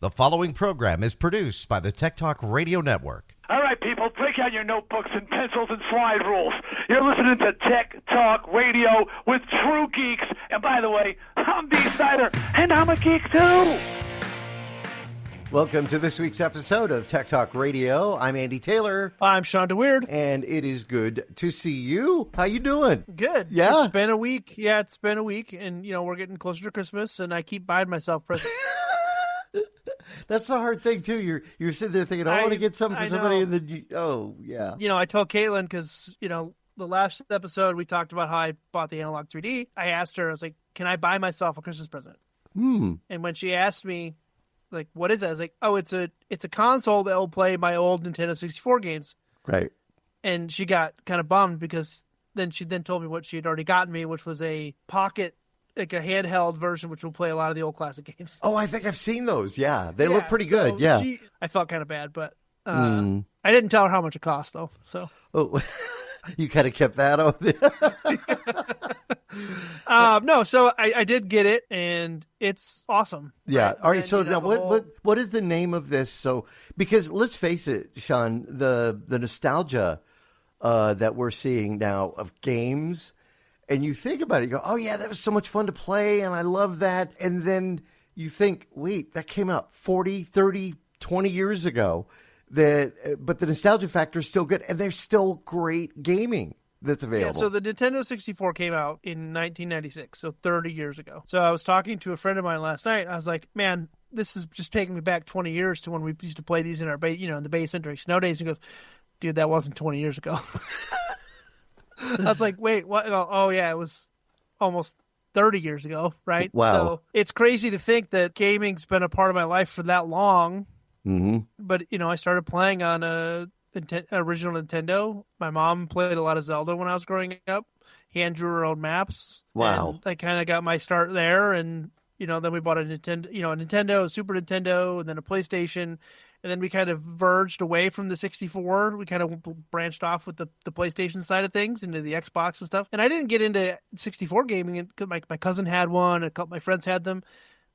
The following program is produced by the Tech Talk Radio Network. All right, people, break out your notebooks and pencils and slide rules. You're listening to Tech Talk Radio with true geeks. And by the way, I'm D. Snyder, and I'm a geek too. Welcome to this week's episode of Tech Talk Radio. I'm Andy Taylor. I'm Shawn DeWeird. And it is good to see you. How you doing? Good. Yeah? It's been a week. Yeah, it's been a week. And, we're getting closer to Christmas, and I keep buying myself presents. That's the hard thing, too. You're sitting there thinking, I want to get something for somebody, and then I told Caitlin, because, the last episode we talked about how I bought the Analog 3D. I asked her, I was like, can I buy myself a Christmas present? And when she asked me, like, what is that? I was like, oh, it's a console that will play my old Nintendo 64 games. Right. And she got kind of bummed because she told me what she had already gotten me, which was a pocket, like a handheld version, which will play a lot of the old classic games. Oh, I think I've seen those. Yeah, they look pretty good. Yeah. I felt kind of bad, but I didn't tell her how much it cost, though. So. Oh, you kind of kept that up there. No, so I did get it, and it's awesome. Yeah. Right? All right. And, So now, what is the name of this? So, because let's face it, Shawn, the nostalgia that we're seeing now of games, and you think about it, you go, oh yeah, that was so much fun to play, and I love that. And then you think, wait, that came out 40, 30, 20 years ago. But the nostalgia factor is still good, and there's still great gaming that's available. Yeah, so the Nintendo 64 came out in 1996, so 30 years ago. So I was talking to a friend of mine last night. I was like, man, this is just taking me back 20 years to when we used to play these in our in the basement during snow days. And he goes, dude, that wasn't 20 years ago. I was like, wait, what? Oh, yeah, it was almost 30 years ago, right? Wow. So it's crazy to think that gaming's been a part of my life for that long. Mm-hmm. But, I started playing on a original Nintendo. My mom played a lot of Zelda when I was growing up. Hand drew her own maps. Wow. And I kind of got my start there. And, then we bought a Nintendo, a Super Nintendo, and then a PlayStation. And then we kind of verged away from the 64. We kind of branched off with the PlayStation side of things into the Xbox and stuff. And I didn't get into 64 gaming because my cousin had one. A couple of my friends had them.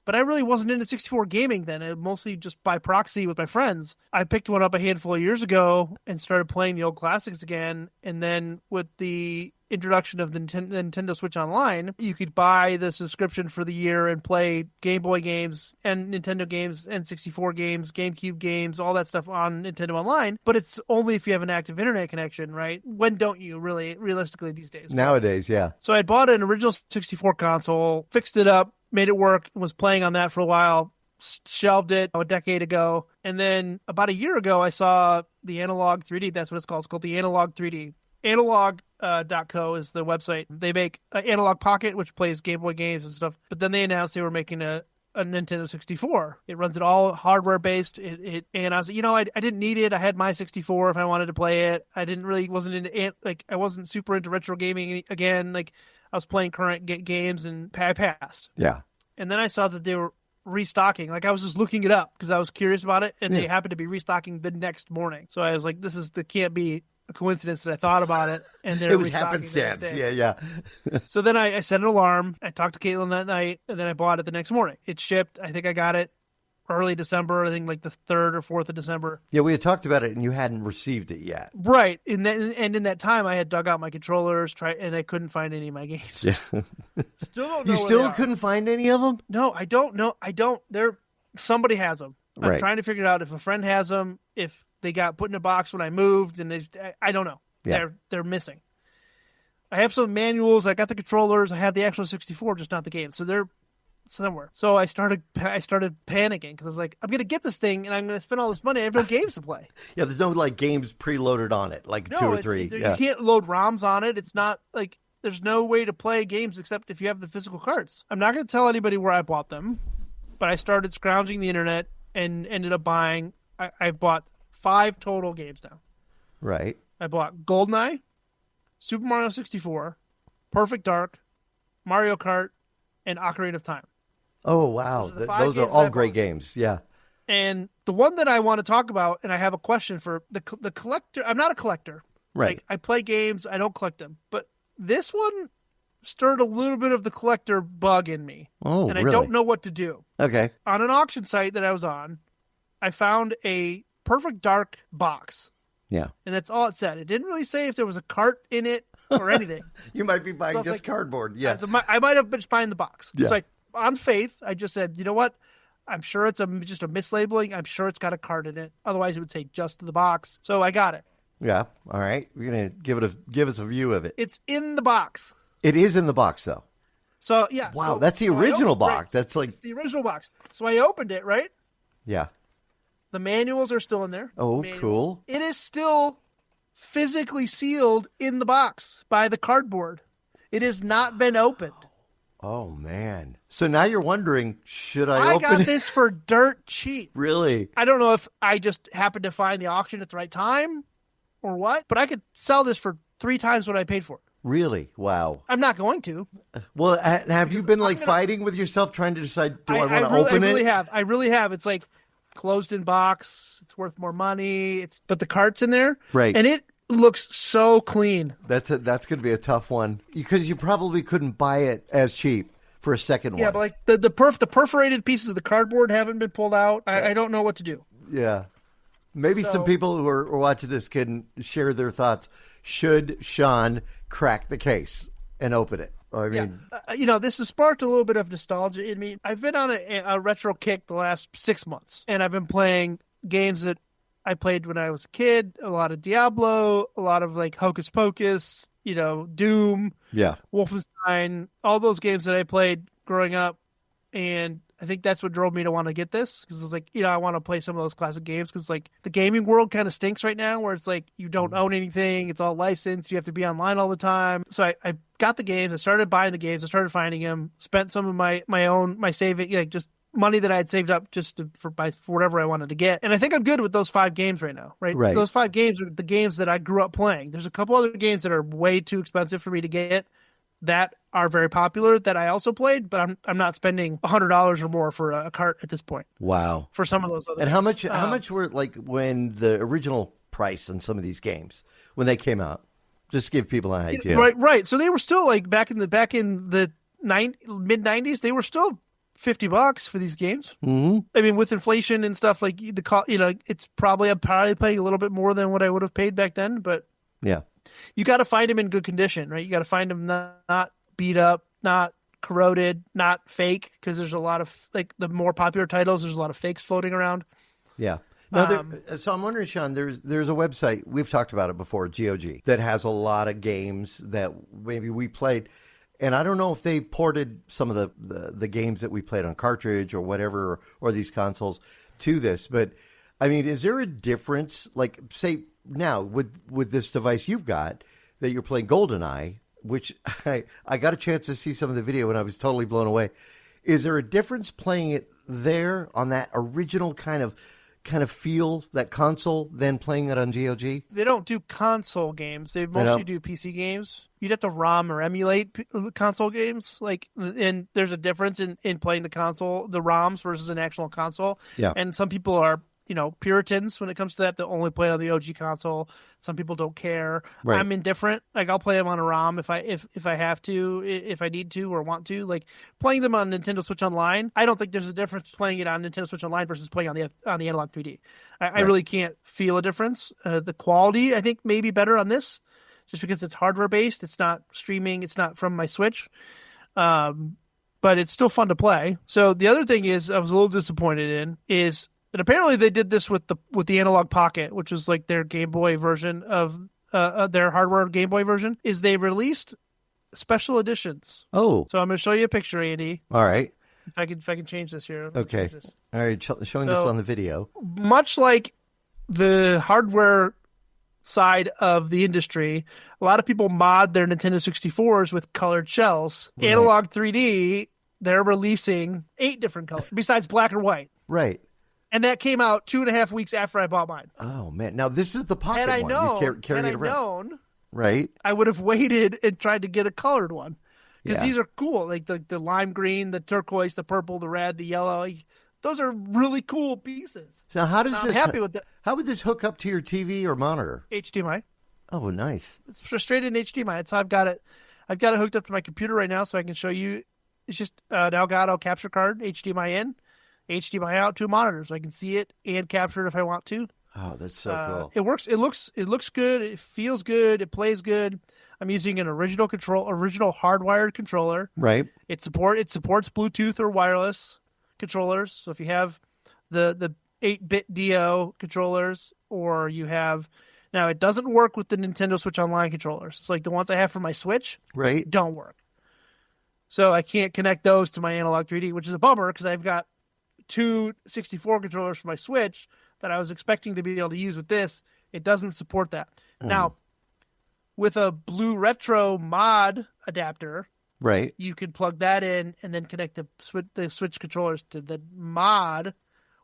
But I really wasn't into 64 gaming then. Mostly just by proxy with my friends. I picked one up a handful of years ago and started playing the old classics again. And then with the introduction of the Nintendo Switch Online, you could buy the subscription for the year and play Game Boy games and Nintendo games and 64 games, GameCube games, all that stuff on Nintendo Online. But it's only if you have an active internet connection, right? When don't you really, realistically these days? Nowadays, yeah. So I bought an original 64 console, fixed it up, made it work, was playing on that for a while, shelved it a decade ago. And then about a year ago, I saw the Analog 3D. That's what it's called. It's called the Analog 3D. Analog.co is the website. They make an Analog Pocket, which plays Game Boy games and stuff. But then they announced they were making a Nintendo 64. It runs it all hardware-based. And I was I didn't need it. I had my 64 if I wanted to play it. Wasn't into it. Like, I wasn't super into retro gaming again. Like, I was playing current games, and I passed. Yeah. And then I saw that they were restocking. Like, I was just looking it up because I was curious about it, and they happened to be restocking the next morning. So I was like, that can't be a coincidence that I thought about it. And it was happenstance. Yeah. So then I set an alarm. I talked to Caitlin that night, and then I bought it the next morning. It shipped. I think I got it early December, I think like the 3rd or 4th of December. Yeah, we had talked about it, and you hadn't received it yet. Right. And in that time, I had dug out my controllers, and I couldn't find any of my games. Yeah. Still don't know. You still couldn't find any of them? No, I don't know. Somebody has them. Right. I'm trying to figure it out if a friend has them, if they got put in a box when I moved, and I don't know. Yeah. They're missing. I have some manuals. I got the controllers. I had the actual 64, just not the game. So they're somewhere. So I started panicking because I was like, I'm going to get this thing and I'm going to spend all this money. I have no games to play. Yeah, there's no games preloaded on it, like 2 or 3. You can't load ROMs on it. It's not like there's no way to play games except if you have the physical cards. I'm not going to tell anybody where I bought them, but I started scrounging the internet and ended up buying. I bought 5 total games now. Right. I bought GoldenEye, Super Mario 64, Perfect Dark, Mario Kart, and Ocarina of Time. Oh, wow. Those are all great games. Yeah. And the one that I want to talk about, and I have a question for the collector. I'm not a collector. Right. Like, I play games. I don't collect them. But this one stirred a little bit of the collector bug in me. Oh, and really? I don't know what to do. Okay. On an auction site that I was on, I found a perfect dark box. Yeah. And that's all it said. It didn't really say if there was a cart in it or anything. You might be buying So I was just like, cardboard. Yeah. So I might have been just buying the box. Yeah. So on faith, I just said, you know what? I'm sure it's just a mislabeling. I'm sure it's got a cart in it. Otherwise, it would say just the box. So I got it. Yeah. All right. We're going to give us a view of it. It's in the box. It is in the box, though. So, yeah. Wow. So, That's the so original box. right, That's like, it's the original box. So I opened it, right? yeah. The manuals are still in there. Oh, cool. It is still physically sealed in the box by the cardboard. It has not been opened. Oh, man. So now you're wondering, should I open got it? this for dirt cheap. Really? I don't know if I just happened to find the auction at the right time or what, but I could sell this for 3 times what I paid for it. Really? Wow. I'm not going to. Well, have you been fighting with yourself trying to decide, do I want to open it? I really have. It's like closed in box. It's worth more money. But the cart's in there. Right. And it looks so clean. That's going to be a tough one because you probably couldn't buy it as cheap for a second one. Yeah, but like the perforated pieces of the cardboard haven't been pulled out. I don't know what to do. Yeah. Maybe some people who are watching this can share their thoughts. Should Shawn crack the case and open it? I mean, this has sparked a little bit of nostalgia in me. I've been on a retro kick the last 6 months, and I've been playing games that I played when I was a kid. A lot of Diablo, a lot of like Hocus Pocus, Doom, Wolfenstein, all those games that I played growing up. And I think that's what drove me to want to get this, because it's like, I want to play some of those classic games, because like the gaming world kind of stinks right now, where it's like you don't own anything, it's all licensed, you have to be online all the time. So I got the games, I started buying the games, I started finding them, spent some of my saving, like just money that I had saved up just for whatever I wanted to get. And I think I'm good with those 5 games right now, right? Those 5 games are the games that I grew up playing. There's a couple other games that are way too expensive for me to get that are very popular that I also played, but I'm not spending $100 or more for a cart at this point. Wow. For some of those other games. How much were like when the original price on some of these games when they came out? Just to give people an idea. Right. So they were still like back in the mid 90s, they were still $50 for these games. Mm-hmm. I mean, with inflation and stuff, like I'm probably paying a little bit more than what I would have paid back then, but yeah. You got to find them in good condition, right? You got to find them not beat up, not corroded, not fake, because there's a lot of, like, the more popular titles, there's a lot of fakes floating around. Yeah. No, so I'm wondering, Shawn, there's a website, we've talked about it before, GOG, that has a lot of games that maybe we played, and I don't know if they ported some of the games that we played on cartridge or whatever, or these consoles to this, but, I mean, is there a difference, like, say, now, with this device you've got, that you're playing GoldenEye, which I got a chance to see some of the video and I was totally blown away. Is there a difference playing it there on that original kind of feel, that console, than playing it on GOG? They don't do console games. They mostly do PC games. You'd have to ROM or emulate console games. And there's a difference in playing the console, the ROMs versus an actual console. Yeah. And some people are Puritans when it comes to that. They'll only play it on the OG console. Some people don't care. Right. I'm indifferent. Like, I'll play them on a ROM if I have to, if I need to or want to. Like, playing them on Nintendo Switch Online, I don't think there's a difference playing it on Nintendo Switch Online versus playing on the Analog 3D. I really can't feel a difference. The quality, I think, may be better on this, just because it's hardware based. It's not streaming. It's not from my Switch. But it's still fun to play. So the other thing is, I was a little disappointed in is. And apparently they did this with the Analog Pocket, which is like their Game Boy version of their hardware Game Boy version, is they released special editions. Oh. So I'm going to show you a picture, Andy. All right. If I can change this here. Okay. All right. Showing this on the video. Much like the hardware side of the industry, a lot of people mod their Nintendo 64s with colored shells. Right. Analog 3D, they're releasing 8 different colors besides black or white. Right. And that came out 2.5 weeks after I bought mine. Oh, man. Now, this is the pocket one. You carry it around. Right. I would have waited and tried to get a colored one. Because these are cool. Like the lime green, the turquoise, the purple, the red, the yellow. Those are really cool pieces. So how does I'm happy with that. How would this hook up to your TV or monitor? HDMI. Oh, nice. It's straight in HDMI. That's how I've got it. I've got it hooked up to my computer right now so I can show you. It's just an Elgato capture card, HDMI in. HDMI out to a monitor, so I can see it and capture it if I want to. Oh, that's so cool. It works. It looks good. It feels good. It plays good. I'm using an original hardwired controller. Right. It supports Bluetooth or wireless controllers. So if you have the 8-bit DO controllers, or you have now, it doesn't work with the Nintendo Switch Online controllers. It's like the ones I have for my Switch. Right. Don't work. So I can't connect those to my Analog 3D, which is a bummer because I've got 2 64 controllers for my Switch that I was expecting to be able to use with this. It doesn't support that. Now, with a Blue Retro mod adapter, right, you could plug that in and then connect the Switch controllers to the mod,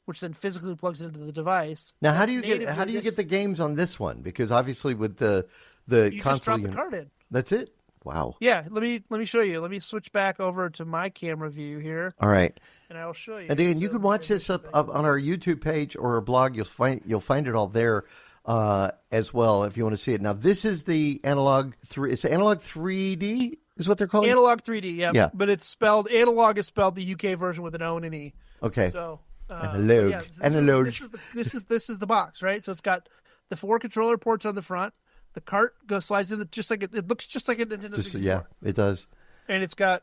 which then physically plugs into the device. Now, how do you get the games on this one? Because obviously, with the you console, just drop the card in. That's it. Wow. Yeah, let me show you. Let me switch back over to my camera view here. All right. And I'll show you. And again, you can watch this up on our YouTube page or our blog. You'll find it all there as well if you want to see it. Now, this is the Analog 3. It's Analog 3D is what they're calling Analog 3D. Yeah. Yeah. But it's spelled Analog is spelled the UK version with an O and an E. Okay. So Analog. Yeah, Analog. This is the box, right? So it's got the 4 controller ports on the front. The cart slides in just like it looks just like a Nintendo 64. Yeah, it does. And it's got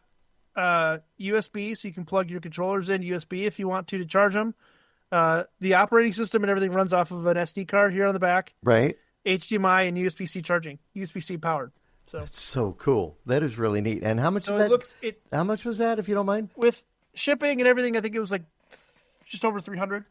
USB, so you can plug your controllers in USB if you want to charge them. The operating system and everything runs off of an SD card here on the back. Right. HDMI and USB-C charging, USB-C powered. So that's so cool. That is really neat. And how much is that? How much was that, if you don't mind? With shipping and everything, I think it was like just over $300.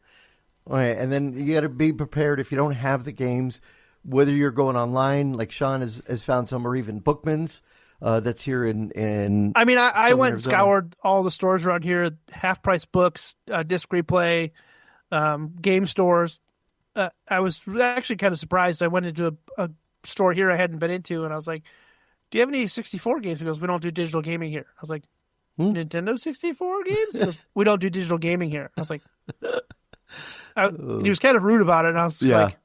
All right, and then you got to be prepared if you don't have the games. Whether you're going online, like Shawn has found some, or even Bookman's that's here in I mean, I went and Arizona. scoured all the stores around here, half-price books, disc replay, game stores. I was actually kind of surprised. I went into a store here I hadn't been into, and I was like, do you have any 64 games? He goes, we don't do digital gaming here. I was like, Nintendo 64 games? He goes, we don't do digital gaming here. I was like, and he was kind of rude about it, and I was like,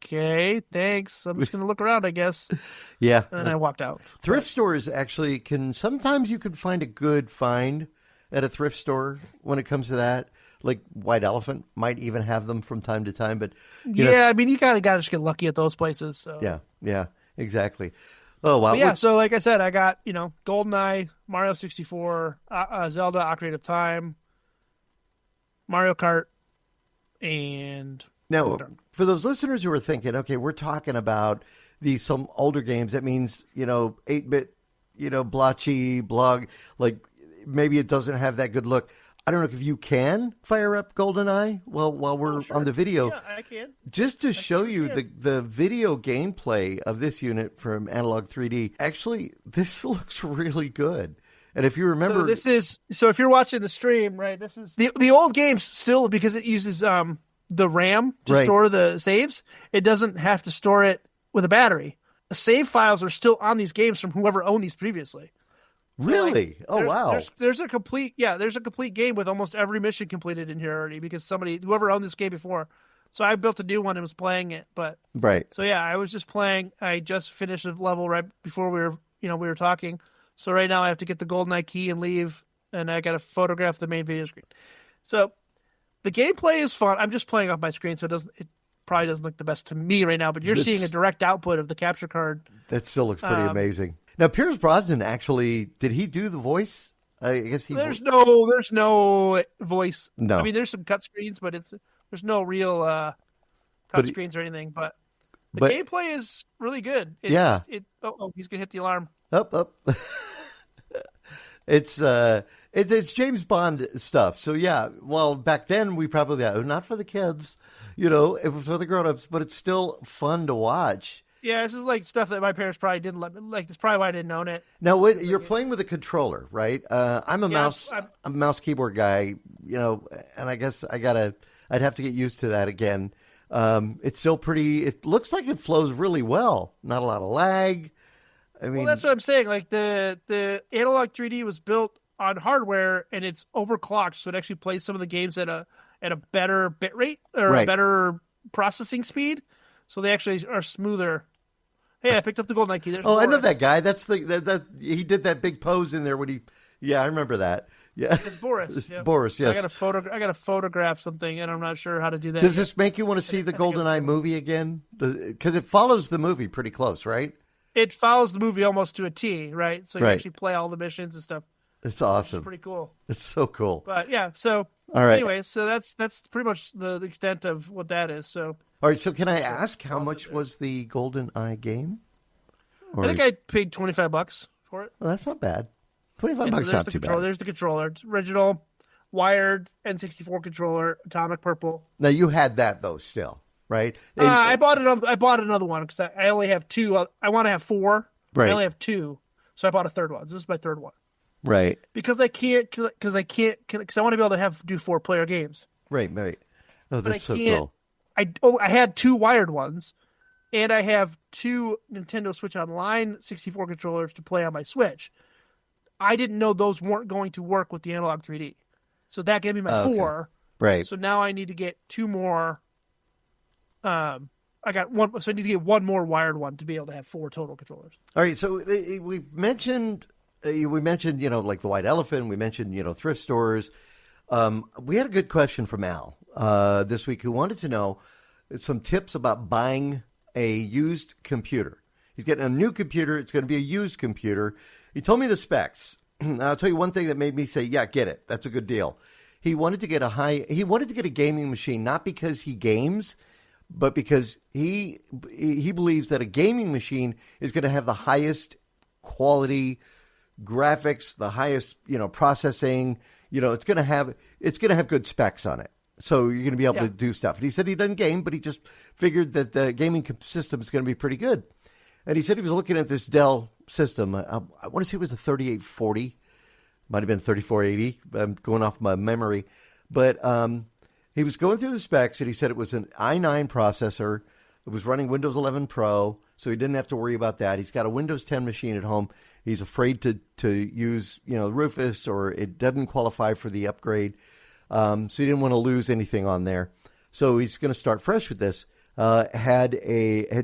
okay, thanks. I'm just going to look around, I guess. Yeah. And then I walked out. Thrift stores actually sometimes you can find a good find at a thrift store when it comes to that. Like White Elephant might even have them from time to time. But I mean, you kind of got to just get lucky at those places. So. Yeah, exactly. Oh, wow. Yeah, so like I said, I got, GoldenEye, Mario 64, Zelda, Ocarina of Time, Mario Kart, and... Now, for those listeners who are thinking, okay, we're talking about some older games. That means, 8-bit, blotchy, blog, like maybe it doesn't have that good look. I don't know if you can fire up GoldenEye while we're on the video. Yeah, I can. Just to show you the video gameplay of this unit from Analog 3D. Actually, this looks really good. And if you remember... So if you're watching the stream, right, this is... The old games still, because it uses... the RAM to store the saves, it doesn't have to store it with a battery. The save files are still on these games from whoever owned these previously. Really? Wow. There's a complete game with almost every mission completed in here already because whoever owned this game before. So I built a new one and was playing it, but right. So yeah, I was just playing. I just finished a level right before we were talking. So right now I have to get the GoldenEye key and leave, and I got to photograph the main video screen. So the gameplay is fun. I'm just playing off my screen, so it probably doesn't look the best to me right now, but you're seeing a direct output of the capture card. That still looks pretty amazing. Now, Pierce Brosnan did he do the voice? I guess there's no voice. No. I mean, there's some cut screens, but there's no real cut screens or anything, but the gameplay is really good. He's going to hit the alarm. Up. It's James Bond stuff. So yeah, well, back then we probably not for the kids, it was for the grown-ups, but it's still fun to watch. Yeah, this is like stuff that my parents probably didn't let me, like. That's probably why I didn't own it. Now, you're playing with a controller, right? I'm I'm a mouse keyboard guy, and I guess I'd have to get used to that again. It's still it looks like it flows really well. Not a lot of lag. I mean, well, that's what I'm saying. Like the Analog 3D was built on hardware and it's overclocked, so it actually plays some of the games at a better bit rate or a better processing speed. So they actually are smoother. Hey, I picked up the GoldenEye key. I know that guy. That's that he did that big pose in there when he. Yeah, I remember that. Yeah, It's Boris. Yeah. Boris. Yes. I got to photograph something, and I'm not sure how to do that. Does yet. this make you want to see the GoldenEye movie again? Because it follows the movie pretty close, right? It follows the movie almost to a T, right? So you Right. actually play all the missions and stuff. It's awesome. It's pretty cool. It's so cool. But yeah, so All right. anyway, so that's pretty much the extent of what that is. So All right. So can I ask how much was the GoldenEye game? Or, I think I paid $25 for it. well, that's not bad. $25 Yeah, so bucks there's not the too controller. bad. There's the controller. It's original, wired N64 controller, atomic purple. Now you had that though, still, right? I bought another one because I only have two. I want to have four. Right. I only have two, so I bought a third one. This is my third one Right. because I want to be able to do 4-player games. Right. Oh, But I that's so can't. cool. I had two wired ones, and I have two Nintendo Switch Online 64 controllers to play on my Switch. I didn't know those weren't going to work with the Analog 3D, so that gave me my Okay. 4. Right. So now I need to get two more. I got one, so I need to get one more wired one to be able to have 4 total controllers. All right. So we mentioned, like the white elephant. We mentioned, thrift stores. We had a good question from Al this week who wanted to know some tips about buying a used computer. He's getting a new computer. It's going to be a used computer. He told me the specs. I'll tell you one thing that made me say, yeah, get it. That's a good deal. He wanted to get a gaming machine, not because he games, but because he believes that a gaming machine is going to have the highest quality graphics, the highest, processing, it's going to have good specs on it. So you're going to be able to do stuff. And he said he doesn't game, but he just figured that the gaming system is going to be pretty good. And he said he was looking at this Dell system. I want to say it was a 3840. Might have been 3480. I'm going off my memory. But he was going through the specs, and he said it was an i9 processor. It was running Windows 11 Pro, so he didn't have to worry about that. He's got a Windows 10 machine at home. He's afraid to use, Rufus, or it doesn't qualify for the upgrade. So he didn't want to lose anything on there. So he's going to start fresh with this. Had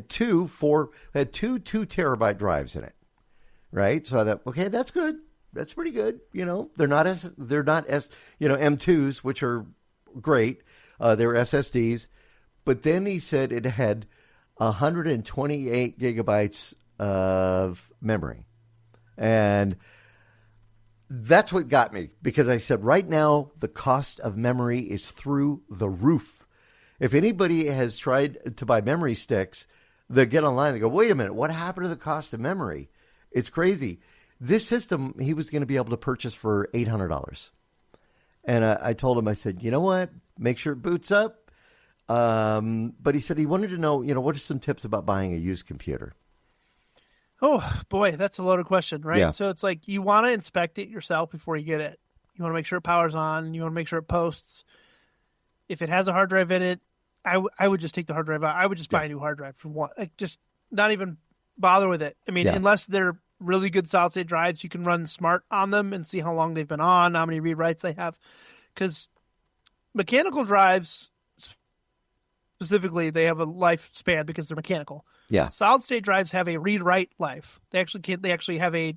two 2 terabyte drives in it, right? So I thought, okay, that's good. That's pretty good. They're not M2s, which are great. They're SSDs, but then he said it had 128 gigabytes of memory, and that's what got me, because I said right now the cost of memory is through the roof. If anybody has tried to buy memory sticks, they get online, they go, wait a minute, what happened to the cost of memory? It's crazy. This system, he was going to be able to purchase for $800. And I told him, I said, you know what? Make sure it boots up. But he said he wanted to know, what are some tips about buying a used computer? Oh, boy, that's a loaded question, right? Yeah. So it's like you want to inspect it yourself before you get it. You want to make sure it powers on. You want to make sure it posts. If it has a hard drive in it, I would just take the hard drive out. I would just buy a new hard drive for one. Like, just not even bother with it. I mean, unless they're really good solid state drives, you can run smart on them and see how long they've been on, how many read writes they have. Because mechanical drives, specifically, they have a lifespan because they're mechanical. Yeah. Solid state drives have a read write life. They actually have a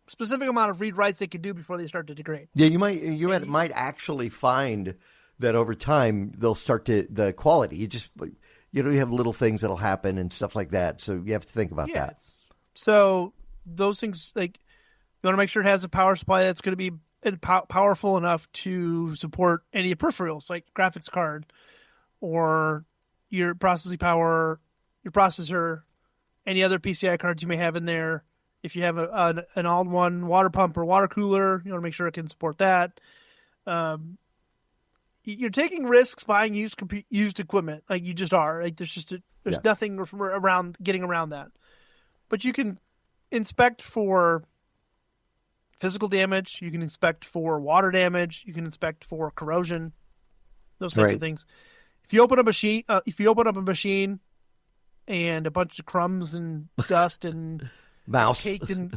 specific amount of read writes they can do before they start to degrade. Yeah, might actually find that over time they'll start to the quality. You have little things that'll happen and stuff like that. So you have to think about that. So those things, like, you want to make sure it has a power supply that's going to be powerful enough to support any peripherals like graphics card or your processing power, your processor, any other PCI cards you may have in there. If you have an all-in-one water pump or water cooler, you want to make sure it can support that. You're taking risks buying used equipment, like you just are. Like there's nothing getting around that. But you can inspect for physical damage. You can inspect for water damage. You can inspect for corrosion. Those types of things. If you open up a machine, and a bunch of crumbs and dust and mouse caked in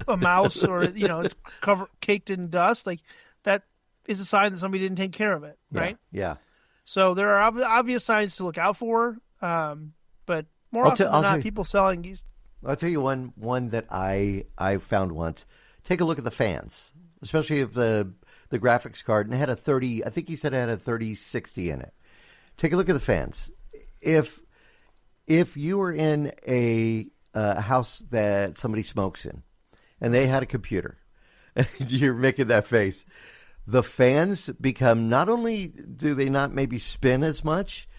a mouse, or it's caked in dust, like that is a sign that somebody didn't take care of it, right? Yeah. So there are obvious signs to look out for, but more often than not, people selling used. I'll tell you one that I found once. Take a look at the fans. especially if the graphics card, and it had a 30. I think he said it had a 3060 in it. Take a look at the fans. If you were in a house that somebody smokes in, and they had a computer, you're making that face. The fans become, not only do they not maybe spin as much,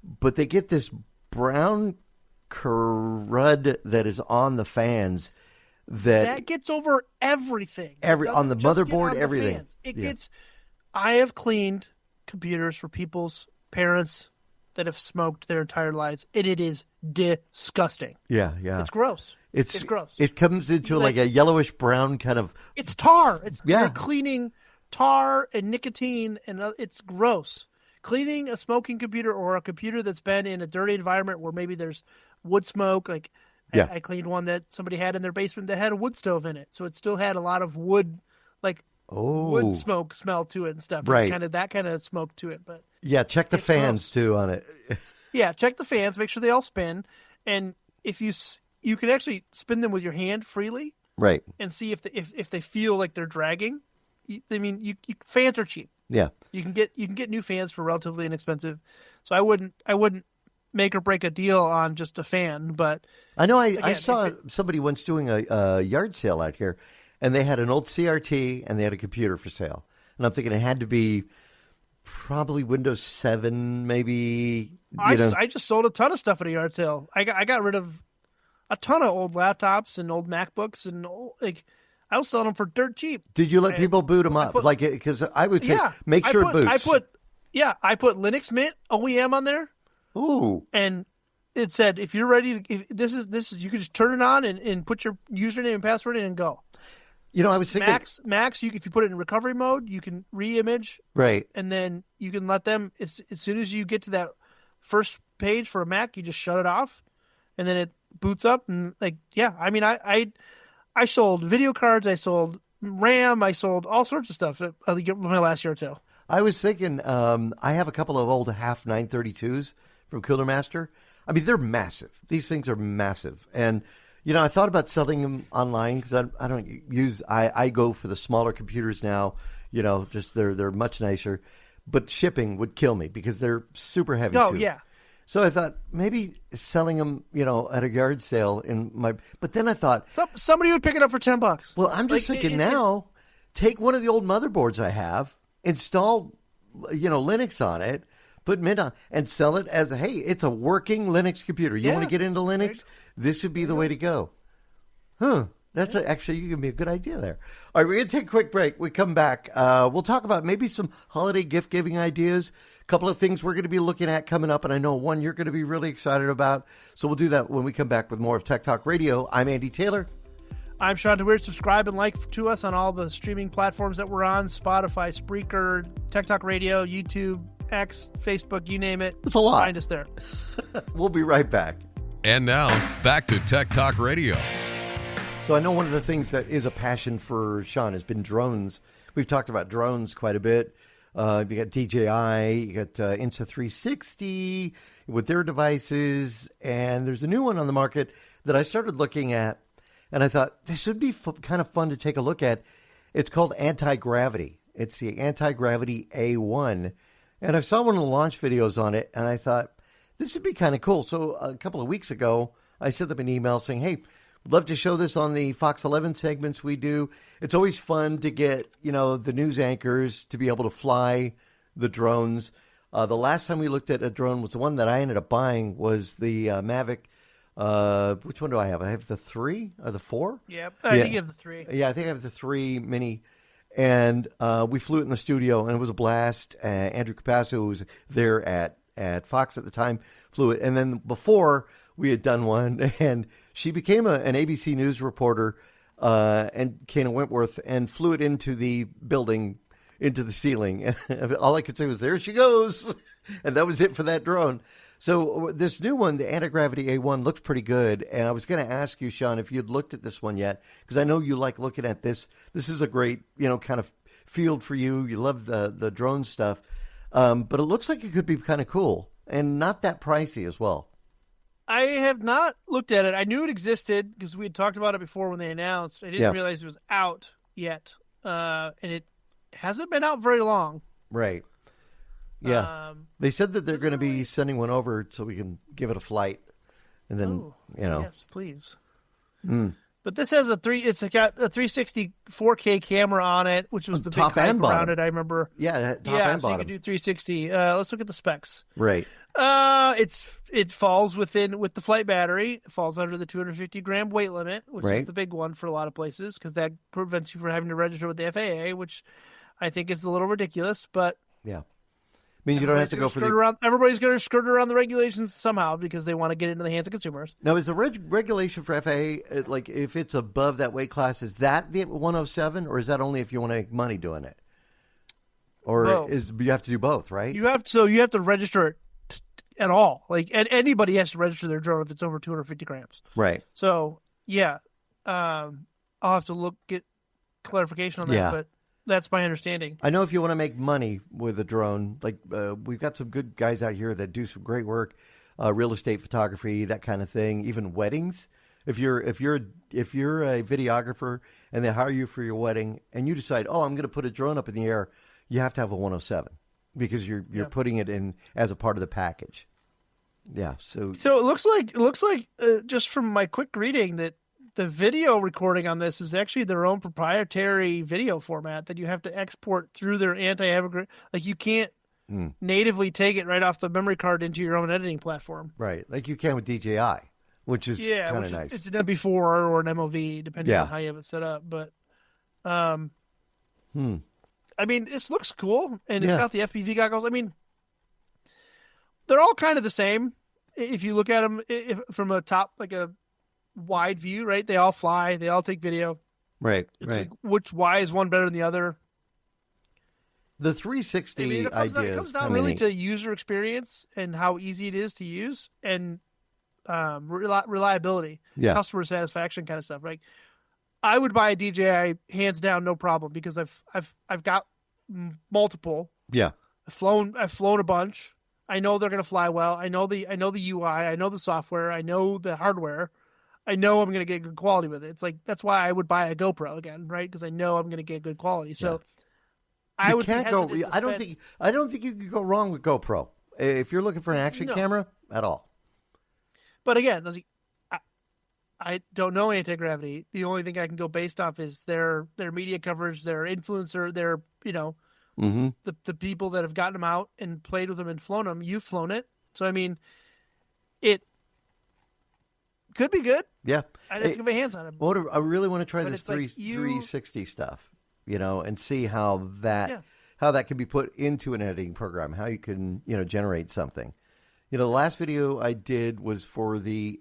but they get this brown crud that is on the fans that gets over everything. On the motherboard, everything. I have cleaned computers for people's parents that have smoked their entire lives, and it is disgusting. Yeah. It's gross. It's gross. It comes into like a yellowish brown kind of. It's tar. You're cleaning tar and nicotine, and it's gross. Cleaning a smoking computer or a computer that's been in a dirty environment where maybe there's wood smoke. Like I cleaned one that somebody had in their basement that had a wood stove in it, so it still had a lot of wood, wood smoke smell to it and stuff. Right, kind of that kind of smoke to it. But check the fans too on it. Check the fans. Make sure they all spin, and if you can actually spin them with your hand freely, right, and see if they feel like they're dragging. I mean, fans are cheap. Yeah, you can get new fans for relatively inexpensive. So I wouldn't make or break a deal on just a fan. But I know I saw somebody once doing a yard sale out here, and they had an old CRT and they had a computer for sale. And I'm thinking it had to be probably Windows 7, maybe. I just sold a ton of stuff at a yard sale. I got rid of a ton of old laptops and old MacBooks and I was selling them for dirt cheap. Did you let people boot them up? Because I would say make sure it boots. I put Linux Mint OEM on there. Ooh. And it said, if you're ready, this is you can just turn it on and put your username and password in and go. I was thinking Macs. If you put it in recovery mode, you can re-image. Right. And then you can let them as soon as you get to that first page for a Mac, you just shut it off, and then it boots up and I mean I sold video cards, I sold RAM, I sold all sorts of stuff at my last yard sale. I was thinking, I have a couple of old half 932s from Cooler Master. I mean, they're massive. These things are massive. And, I thought about selling them online because I don't use, I go for the smaller computers now, just they're much nicer. But shipping would kill me because they're super heavy too. Yeah. So I thought maybe selling them, at a yard sale but then I thought somebody would pick it up for $10. Well, I'm just thinking take one of the old motherboards I have, install, Linux on it, put Mint on, and sell it as it's a working Linux computer. You want to get into Linux? This would be the way to go. That's actually, you give me a good idea there. All right, we're going to take a quick break. We come back. We'll talk about maybe some holiday gift giving ideas. Couple of things we're going to be looking at coming up, and I know one you're going to be really excited about. So we'll do that when we come back with more of Tech Talk Radio. I'm Andy Taylor. I'm Shawn DeWeert. Subscribe and like to us on all the streaming platforms that we're on: Spotify, Spreaker, Tech Talk Radio, YouTube, X, Facebook, you name it. It's a lot. Find us there. We'll be right back. And now, back to Tech Talk Radio. So I know one of the things that is a passion for Shawn has been drones. We've talked about drones quite a bit. You got DJI, you got Insta360 with their devices, and there's a new one on the market that I started looking at, and I thought this would be kind of fun to take a look at. It's called Anti-Gravity. It's the Anti-Gravity A1, and I saw one of the launch videos on it, and I thought this would be kind of cool. So a couple of weeks ago, I sent them an email saying, hey, we'd love to show this on the Fox 11 segments we do. It's always fun to get, the news anchors to be able to fly the drones. The last time we looked at a drone was the one that I ended up buying was the Mavic. Which one do I have? I have the 3 or the 4? Yep. I think you have the 3. Yeah, I think I have the 3 Mini. And we flew it in the studio, and it was a blast. Andrew Capasso, who was there at Fox at the time, flew it. And then before, we had done one, and she became an ABC News reporter, and Kana Wentworth, and flew it into the building, into the ceiling. And all I could say was, there she goes. And that was it for that drone. So this new one, the Anti-Gravity A1, looks pretty good. And I was going to ask you, Shawn, if you'd looked at this one yet, because I know you like looking at this. This is a great, kind of field for you. You love the drone stuff. But it looks like it could be kind of cool and not that pricey as well. I have not looked at it. I knew it existed because we had talked about it before when they announced. I didn't realize it was out yet. and it hasn't been out very long. Right. Yeah. They said that they're going to be sending one over so we can give it a flight, and then yes, please. But this has it's got a 360 4K camera on it, which was the top big hype and bottom. around it. I remember. Yeah, top and so bottom. you can do 360. Let's look at the specs. Right. It falls with the flight battery. It falls under the 250 gram weight limit, which is the big one for a lot of places because that prevents you from having to register with the FAA, which I think is a little ridiculous. But yeah. Means you don't have to go for everybody's going to skirt around the regulations somehow because they want to get into the hands of consumers. Now, is the regulation for FAA, like if it's above that weight class, is that the 107, or is that only if you want to make money doing it? Or you have to do both, right? You have to register it at all. Like anybody has to register their drone if it's over 250 grams. Right. So yeah, I'll have to get clarification on that, but that's my understanding. I know if you want to make money with a drone, like we've got some good guys out here that do some great work, real estate photography, that kind of thing, even weddings. If you're a videographer and they hire you for your wedding and you decide, I'm going to put a drone up in the air, you have to have a 107 because you're putting it in as a part of the package. Yeah. So it looks like just from my quick reading that the video recording on this is actually their own proprietary video format that you have to export through their anti-aggregate. Like you can't natively take it right off the memory card into your own editing platform. Right, like you can with DJI, which is kind of nice. It's an MP4 or an MOV, depending on how you have it set up. But, I mean, this looks cool, and it's got the FPV goggles. I mean, they're all kind of the same if you look at them from a top, like a wide view, right? They all fly, they all take video. Right, like, why is one better than the other? The 360 it comes down really to user experience and how easy it is to use and reliability, customer satisfaction kind of stuff. Like, I would buy a DJI hands down, no problem, because I've got multiple. Yeah, I've flown a bunch. I know they're going to fly well. I know the UI. I know the software. I know the hardware. I know I'm going to get good quality with it. It's like, that's why I would buy a GoPro again, right? Because I know I'm going to get good quality. So I don't think you could go wrong with GoPro if you're looking for an action camera at all. But again, I don't know anti-gravity. The only thing I can go based off is their media coverage, their influencer, their the people that have gotten them out and played with them and flown them. You've flown it, so I mean, it could be good. Yeah, I'd have to get my hands on it. I really want to try this 360 stuff, and see how that can be put into an editing program. How you can generate something. The last video I did was for the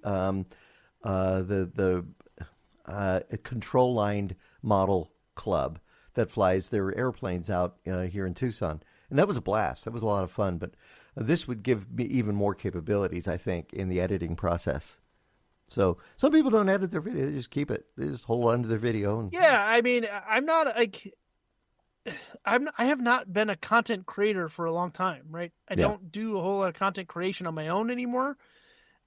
control line model club that flies their airplanes out here in Tucson, and that was a blast. That was a lot of fun. But this would give me even more capabilities, I think, in the editing process. So some people don't edit their video; they just keep it. They just hold on to their video. I mean, I have not been a content creator for a long time, right? I don't do a whole lot of content creation on my own anymore,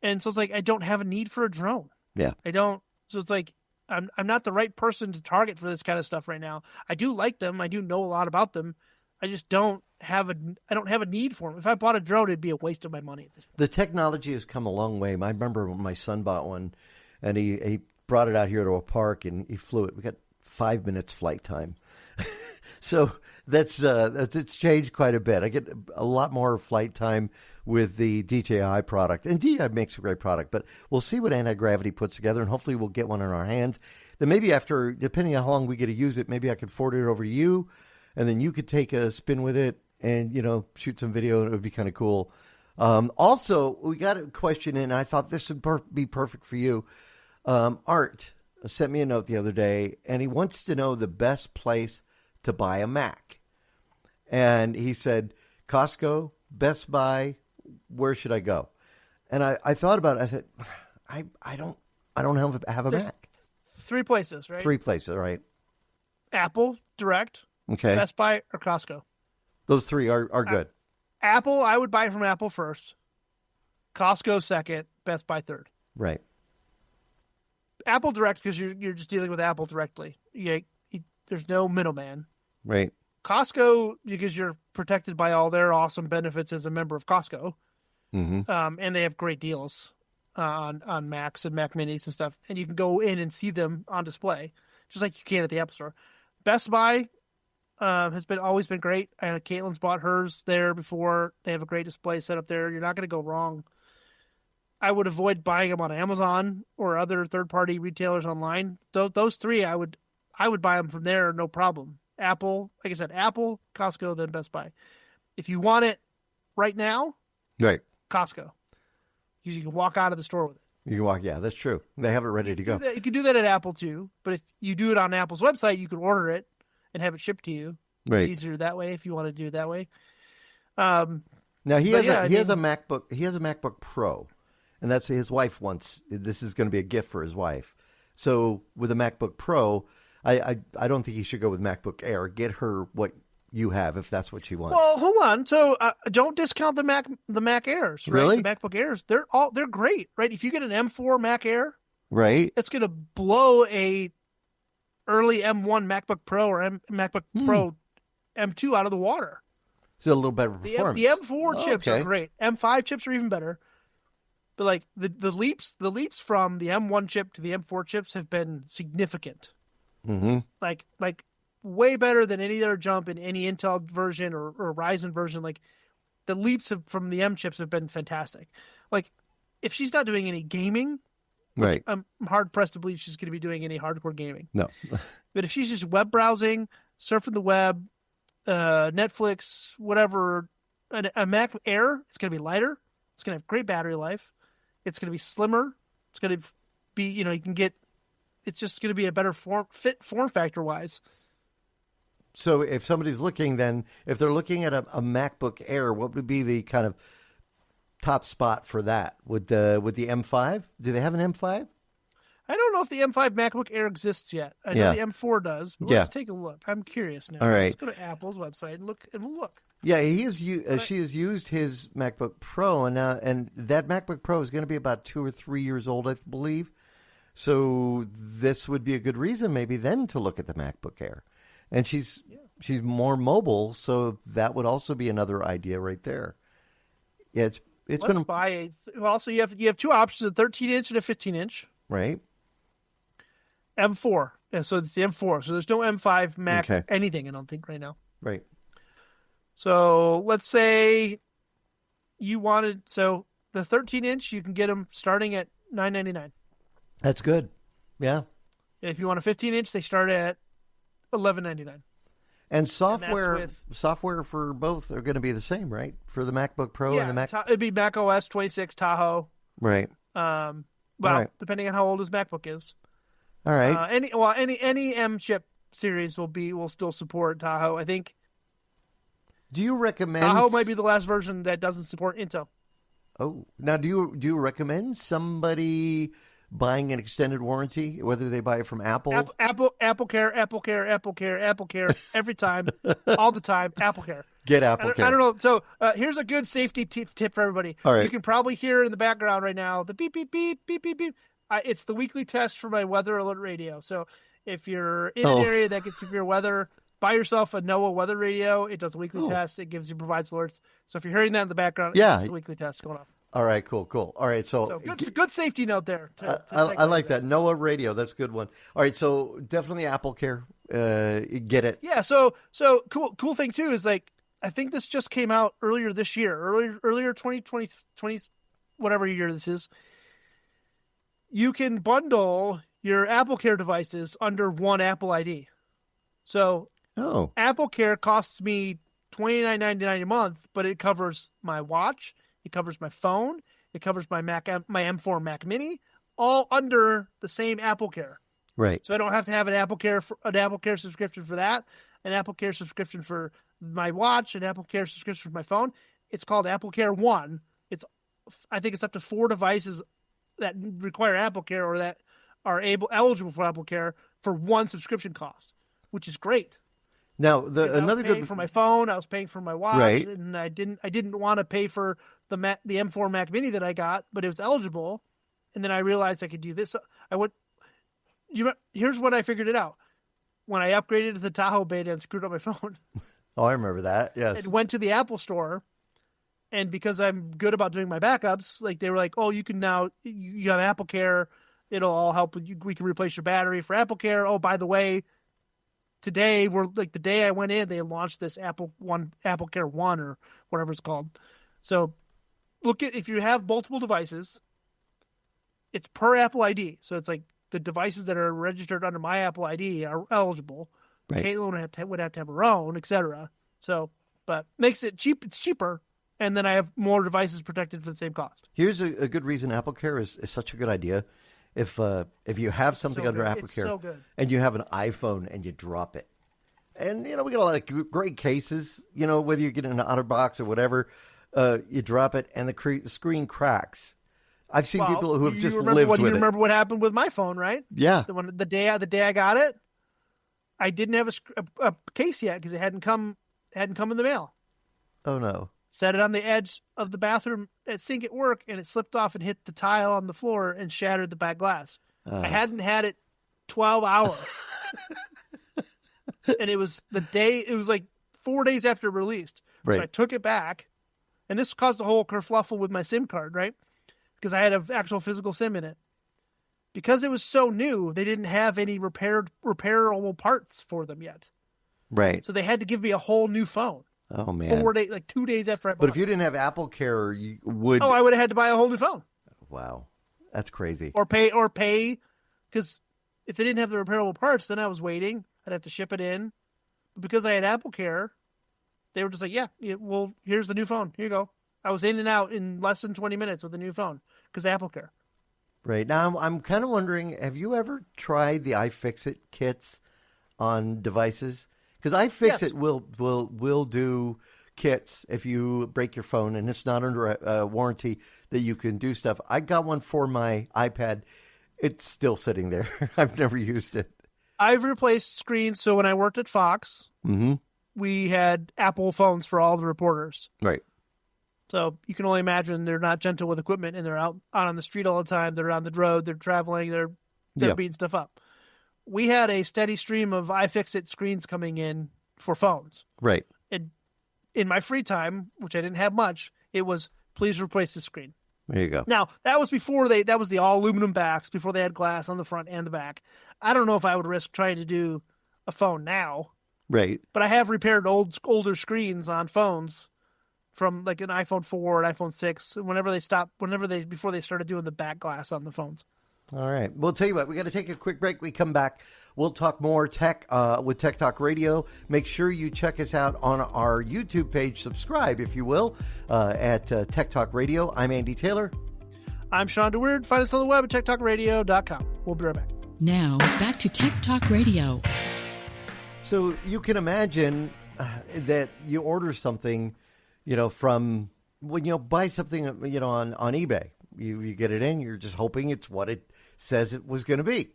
and so it's like I don't have a need for a drone. Yeah, I don't. So it's like I'm not the right person to target for this kind of stuff right now. I do like them. I do know a lot about them. I just don't have a need for them. If I bought a drone, it'd be a waste of my money at this point. The technology has come a long way. I remember when my son bought one, and he brought it out here to a park, and he flew it. We got 5 minutes flight time. So it's changed quite a bit. I get a lot more flight time with the DJI product. And DJI makes a great product, but we'll see what anti-gravity puts together, and hopefully we'll get one in our hands. Then maybe after, depending on how long we get to use it, maybe I could forward it over to you, and then you could take a spin with it and, shoot some video, and it would be kind of cool. Also, we got a question in, and I thought this would be perfect for you. Art sent me a note the other day, and he wants to know the best place to buy a Mac. And he said, Costco, Best Buy, where should I go? And I thought about it. I said, I don't have a Mac. 3 places, right? 3 places, right? Apple Direct, okay, Best Buy, or Costco. Those 3 are good. Apple, I would buy from Apple first. Costco second. Best Buy third. Right. Apple Direct, because you're just dealing with Apple directly. There's no middleman. Right. Costco, because you're protected by all their awesome benefits as a member of Costco, and they have great deals on Macs and Mac Minis and stuff, and you can go in and see them on display, just like you can at the Apple Store. Best Buy has always been great. Caitlin's bought hers there before. They have a great display set up there. You're not going to go wrong. I would avoid buying them on Amazon or other third-party retailers online. Those three, I would buy them from there, no problem. Apple, like I said, Apple, Costco, then Best Buy. If you want it right now, Right. Costco. Because you can walk out of the store with it. You can walk. Yeah, that's true. They have it ready to go. You can do that at Apple too, but if you do it on Apple's website, you can order it and have it shipped to you. Right. It's easier that way if you want to do it that way. Now he has a MacBook. He has a MacBook Pro, and that's his wife wants. This is going to be a gift for his wife. So with a MacBook Pro, I don't think he should go with MacBook Air. Get her what you have if that's what she wants. Well, hold on. So don't discount the Mac Airs. Right? Really? The MacBook Airs. They're great, right? If you get an M4 Mac Air, right? it's going to blow a early M1 MacBook Pro or MacBook Pro M2 out of the water. So a little better performance. The M4 chips are great. M5 chips are even better. But like the leaps from the M1 chip to the M4 chips have been significant. Mm-hmm. Like way better than any other jump in any Intel version or Ryzen version. Like the leaps from the M chips have been fantastic. Like if she's not doing any gaming, right? I'm hard pressed to believe she's going to be doing any hardcore gaming. No. But if she's just web browsing, surfing the web, Netflix, whatever, a Mac Air, it's going to be lighter. It's going to have great battery life. It's going to be slimmer. It's going to be, you can get, it's just going to be a better form factor wise. So if somebody's looking, then if they're looking at a MacBook Air, what would be the kind of top spot for that? With the M5? Do they have an M5? I don't know if the M5 MacBook Air exists yet. I know the M4 does, but let's take a look. I'm curious now. All right. Let's go to Apple's website and look, and we'll look. Yeah, she has used his MacBook Pro, and that MacBook Pro is going to be about 2 or 3 years old, I believe. So this would be a good reason maybe then to look at the MacBook Air. And she's more mobile, so that would also be another idea right there. Yeah, it's Let's buy so you have two options: a 13-inch and a 15-inch. Right. M4, and so it's the M4. So there's no M5 Mac anything, I don't think right now. Right. So let's say you wanted the 13-inch, you can get them starting at $999. That's good. Yeah. If you want a 15-inch, they start at $11.99. And software for both are going to be the same, right? For the MacBook Pro and the Mac. It'd be Mac OS 26 Tahoe. Right. Depending on how old his MacBook is. All right. Any M chip series will still support Tahoe. I think. Do you recommend Tahoe might be the last version that doesn't support Intel? Oh, now do you recommend somebody buying an extended warranty, whether they buy it from Apple Care every time, all the time. Apple Care. Get Apple Care. I don't know. So here's a good safety tip for everybody. All right. You can probably hear in the background right now the beep beep beep beep beep beep. It's the weekly test for my weather alert radio. So if you're in an area that gets severe weather, buy yourself a NOAA weather radio. It does a weekly test. It provides alerts. So if you're hearing that in the background, it's the weekly test going off. All right, cool. All right, so good safety note there. I like that. NOAA radio, that's a good one. All right, so definitely Apple Care. Get it. Yeah, so cool thing too is like I think this just came out earlier this year, earlier 2020 whatever year this is. You can bundle your Apple Care devices under one Apple ID. So Apple Care costs me $29.99 a month, but it covers my watch, it covers my phone, it covers my M4 Mac Mini, all under the same Apple Care. Right. So I don't have to have an Apple Care subscription for that, an Apple Care subscription for my watch, an Apple Care subscription for my phone. It's called Apple Care One. I think it's up to 4 devices that require Apple Care or that are eligible for Apple Care for one subscription cost, which is great. Now, I was paying for my phone, I was paying for my watch, right. And I didn't want to pay for the M4 Mac Mini that I got, but it was eligible. And then I realized I could do this. Here's what I figured it out. when I upgraded to the Tahoe beta and screwed up my phone. Oh, I remember that. Yes. And went to the Apple store, and because I'm good about doing my backups, like they were like, "Oh, you can now you have Apple Care. It'll all help with you. We can replace your battery for Apple Care. Oh, by the way, today the day I went in, they launched this Apple Care 1 or whatever it's called. So look at if you have multiple devices, it's per Apple ID. So it's like the devices that are registered under my Apple ID are eligible. Right. Caitlin would have to have her own, etc. So, but makes it cheap. It's cheaper, and then I have more devices protected for the same cost. Here's a good reason Apple Care is such a good idea. If you have something under Apple Care and you have an iPhone and you drop it, and we got a lot of great cases, whether you get an OtterBox or whatever, you drop it and the screen cracks. I've seen people who have just lived with it. You remember what happened with my phone, right? Yeah. The day I got it, I didn't have a case yet because it hadn't come in the mail. Oh no. Set it on the edge of the bathroom sink at work, and it slipped off and hit the tile on the floor and shattered the back glass. I hadn't had it 12 hours. And it was like 4 days after it released. Right. So I took it back, and this caused a whole kerfluffle with my SIM card, right? Because I had an actual physical SIM in it. Because it was so new, they didn't have any repairable parts for them yet. Right. So they had to give me a whole new phone. Oh man. 4 days, like 2 days after I bought it. But if you didn't have Apple Care, you would. Oh, I would have had to buy a whole new phone. Wow, that's crazy. Or pay, because if they didn't have the repairable parts, then I was waiting. I'd have to ship it in. But because I had Apple Care, they were just like, yeah, well, here's the new phone. Here you go. I was in and out in less than 20 minutes with a new phone because Apple Care. Right. Now, I'm kind of wondering, have you ever tried the iFixit kits on devices? Because iFixit will do kits if you break your phone and it's not under a warranty that you can do stuff. I got one for my iPad. It's still sitting there. I've never used it. I've replaced screens. So when I worked at Fox, we had Apple phones for all the reporters. Right. So you can only imagine they're not gentle with equipment and they're out on the street all the time. They're on the road. They're traveling. They're beating stuff up. We had a steady stream of iFixit screens coming in for phones. Right. And in my free time, which I didn't have much, it was, please replace the screen. There you go. Now, that was that was the all aluminum backs before they had glass on the front and the back. I don't know if I would risk trying to do a phone now. Right. But I have repaired older screens on phones from like an iPhone 4 and iPhone 6 before they started doing the back glass on the phones. All right. We'll tell you what, we got to take a quick break. We come back. We'll talk more tech with Tech Talk Radio. Make sure you check us out on our YouTube page. Subscribe, if you will, at Tech Talk Radio. I'm Andy Taylor. I'm Shawn DeWeird. Find us on the web at techtalkradio.com. We'll be right back. Now, back to Tech Talk Radio. So you can imagine that you order something, from when you buy something, on eBay. You get it in, you're just hoping it's what it says it was going to be.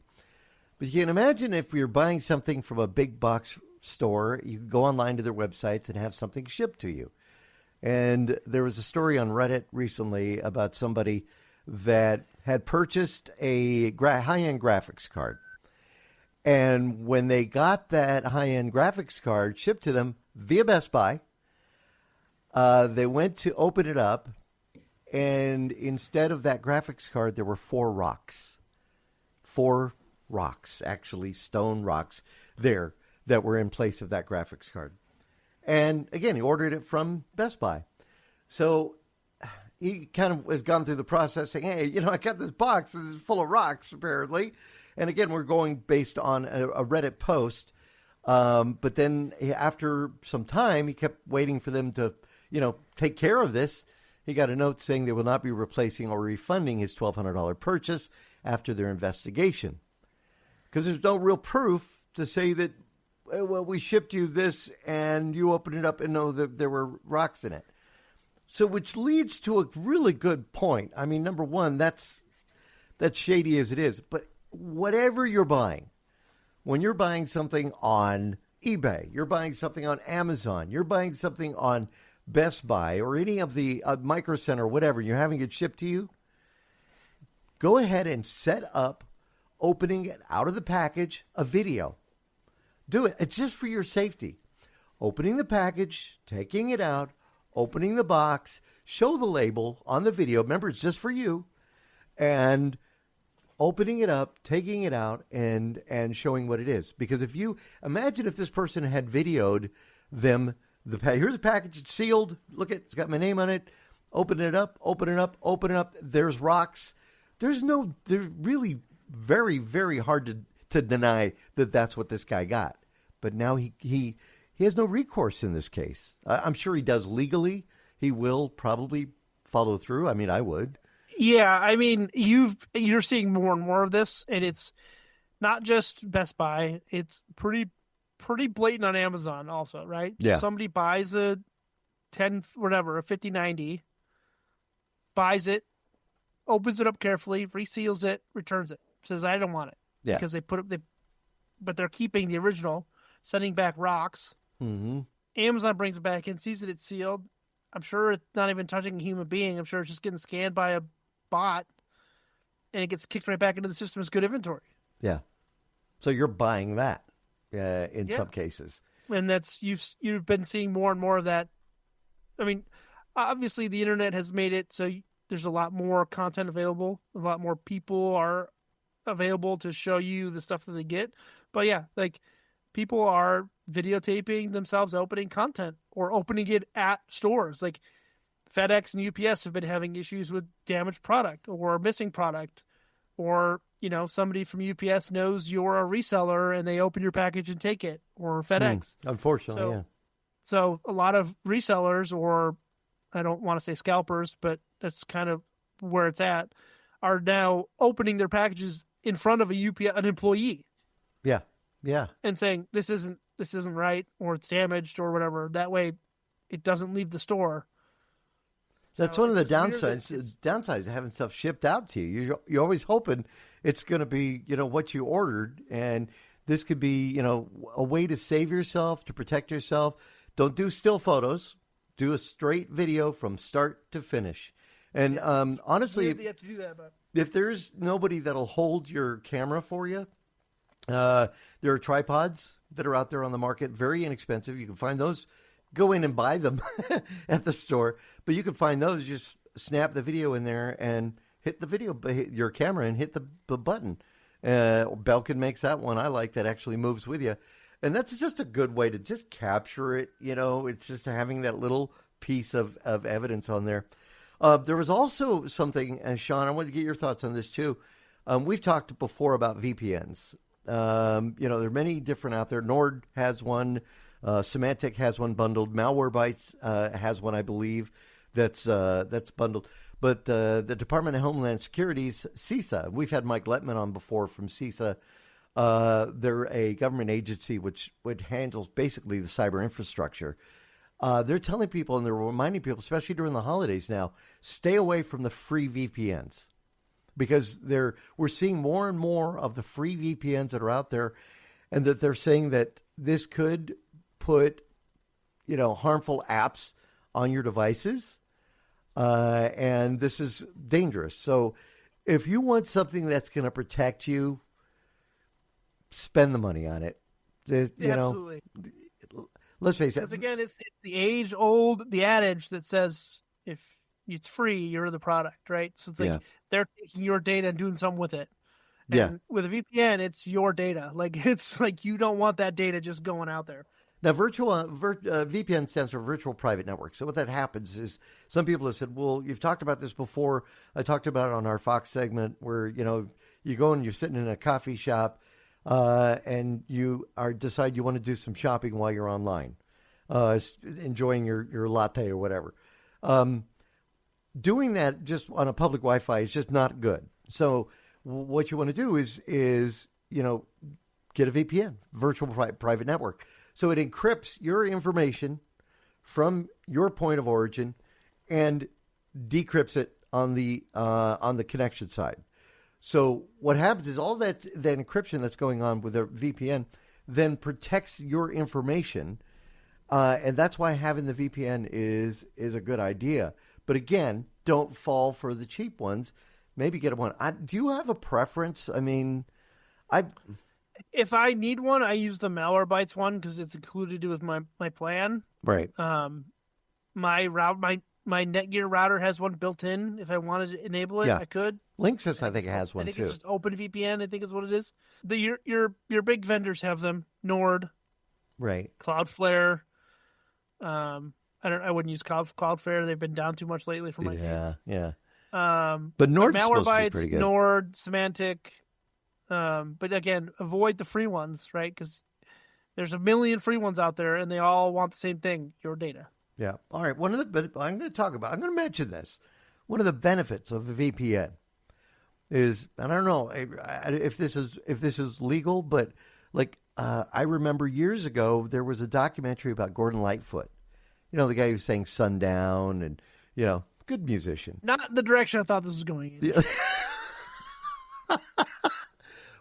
But you can imagine if you're buying something from a big box store, you can go online to their websites and have something shipped to you. And there was a story on Reddit recently about somebody that had purchased a high-end graphics card. And when they got that high-end graphics card shipped to them via Best Buy, they went to open it up, and instead of that graphics card, there were 4 rocks. 4 rocks, actually stone rocks there that were in place of that graphics card. And again, he ordered it from Best Buy. So he kind of has gone through the process saying, hey, I got this box that is full of rocks, apparently. And again, we're going based on a Reddit post. But then after some time, he kept waiting for them to, take care of this. He got a note saying they will not be replacing or refunding his $1,200 purchase after their investigation. Because there's no real proof to say that, well, we shipped you this and you opened it up and know that there were rocks in it. So which leads to a really good point. I mean, number one, that's shady as it is. But whatever you're buying, when you're buying something on eBay, you're buying something on Amazon, you're buying something on Best Buy or any of the Micro Center or whatever, you're having it shipped to you, go ahead and set up opening it out of the package a video. Do it. It's just for your safety. Opening the package, taking it out, opening the box, show the label on the video. Remember, it's just for you. And opening it up, taking it out, and showing what it is. Because if you imagine if this person had videoed them, here's a package, it's sealed. Look, it's got my name on it. Open it up, open it up, open it up. There's rocks. They're really very, very hard to deny that that's what this guy got. But now he has no recourse in this case. I'm sure he does legally. He will probably follow through. I mean, I would. Yeah, I mean, you're seeing more and more of this, and it's not just Best Buy. It's pretty blatant on Amazon also, right? Yeah. So somebody buys a 5090, buys it, opens it up carefully, reseals it, returns it, says I don't want it. Yeah. Because but they're keeping the original, sending back rocks. Mm-hmm. Amazon brings it back in, sees that it's sealed. I'm sure it's not even touching a human being. I'm sure it's just getting scanned by a bot, and it gets kicked right back into the system as good inventory. Yeah. So you're buying that in some cases. And that's you've been seeing more and more of that. I mean, obviously the internet has made it so there's a lot more content available. A lot more people are available to show you the stuff that they get. But yeah, like people are videotaping themselves opening content or opening it at stores. Like FedEx and UPS have been having issues with damaged product or missing product, or somebody from UPS knows you're a reseller and they open your package and take it, or FedEx. Unfortunately, So a lot of resellers, or I don't want to say scalpers, but that's kind of where it's at, are now opening their packages in front of an employee. Yeah. Yeah. And saying this isn't right, or it's damaged, or whatever. That way, it doesn't leave the store. That's one of the downsides. Downsides of having stuff shipped out to you. You're always hoping it's going to be, what you ordered, and this could be, a way to save yourself, to protect yourself. Don't do still photos. Do a straight video from start to finish. And honestly, you have to do that, but if there's nobody that'll hold your camera for you, there are tripods that are out there on the market, very inexpensive. You can find those. Go in and buy them at the store, but you can find those. Just snap the video in there and hit your camera and hit the button. Belkin makes that one I like that actually moves with you. And that's just a good way to just capture it. It's just having that little piece of evidence on there. There was also something, Shawn, I want to get your thoughts on this too. We've talked before about VPNs. There are many different out there. Nord has one. Symantec has one bundled. Malwarebytes has one, I believe, that's bundled. But the Department of Homeland Security's CISA, we've had Mike Letman on before from CISA. They're a government agency which handles basically the cyber infrastructure. They're telling people and they're reminding people, especially during the holidays now, stay away from the free VPNs. Because we're seeing more and more of the free VPNs that are out there, and that they're saying that this could put, harmful apps on your devices, and this is dangerous. So if you want something that's going to protect you, spend the money on it. absolutely. Let's face it. Because again, it's the adage that says if it's free, you're the product, right? So it's like they're taking your data and doing something with it. And with a VPN, it's your data. Like it's like you don't want that data just going out there. Now, VPN stands for Virtual Private Network. So what that happens is some people have said, well, you've talked about this before. I talked about it on our Fox segment where, you go and you're sitting in a coffee shop and you decide you want to do some shopping while you're online, enjoying your latte or whatever. Doing that just on a public Wi-Fi is just not good. So what you want to do is get a VPN, Virtual Private Network. So it encrypts your information from your point of origin and decrypts it on the connection side. So what happens is all that encryption that's going on with a VPN then protects your information, and that's why having the VPN is a good idea. But again, don't fall for the cheap ones. Maybe get one. Do you have a preference? I mean, If I need one, I use the Malwarebytes one because it's included with my plan. Right. My Netgear router has one built in. If I wanted to enable it, Yeah. I could. Linksys, I think it has one I think too. it's just OpenVPN. I think is what it is. Your big vendors have them. Nord, Right. Cloudflare. I wouldn't use Cloudflare. They've been down too much lately for my taste. Yeah. But But Nord's supposed to be Malwarebytes, pretty good. Nord, Symantec. But again, avoid the free ones, right? Because there's a million free ones out there, and they all want the same thing: your data. Yeah. All right. I'm going to mention this. One of the benefits of a VPN is, and I don't know if this is legal, but like I remember years ago there was a documentary about Gordon Lightfoot. You know, the guy who sang Sundown and, you know, good musician. Not the direction I thought this was going in. Yeah.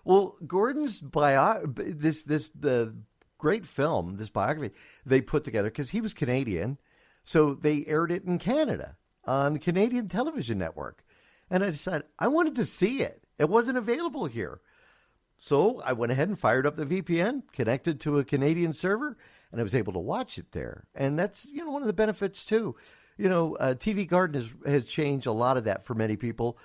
Well, Gordon's the great film, this biography they put together because he was Canadian, so they aired it in Canada on the Canadian television network, and I decided I wanted to see it. It wasn't available here, so I went ahead and fired up the VPN, connected to a Canadian server, and I was able to watch it there. And that's, you know, one of the benefits too. You know, TV Garden has changed a lot of that for many people.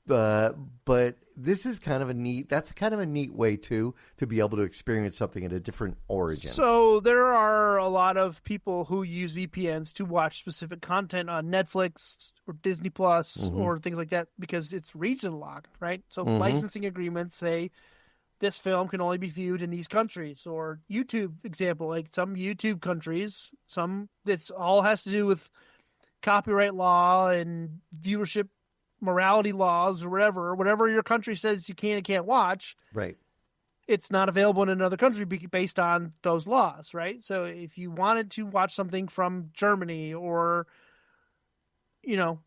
But this is kind of a neat way to be able to experience something in a different origin. So there are a lot of people who use VPNs to watch specific content on Netflix or Disney Plus or things like that because it's region locked, right? So licensing agreements say this film can only be viewed in these countries, or YouTube example, like some YouTube countries, this all has to do with copyright law and viewership morality laws or whatever your country says you can and can't watch, right? It's not available in another country based on those laws, right? So if you wanted to watch something from Germany or, you know,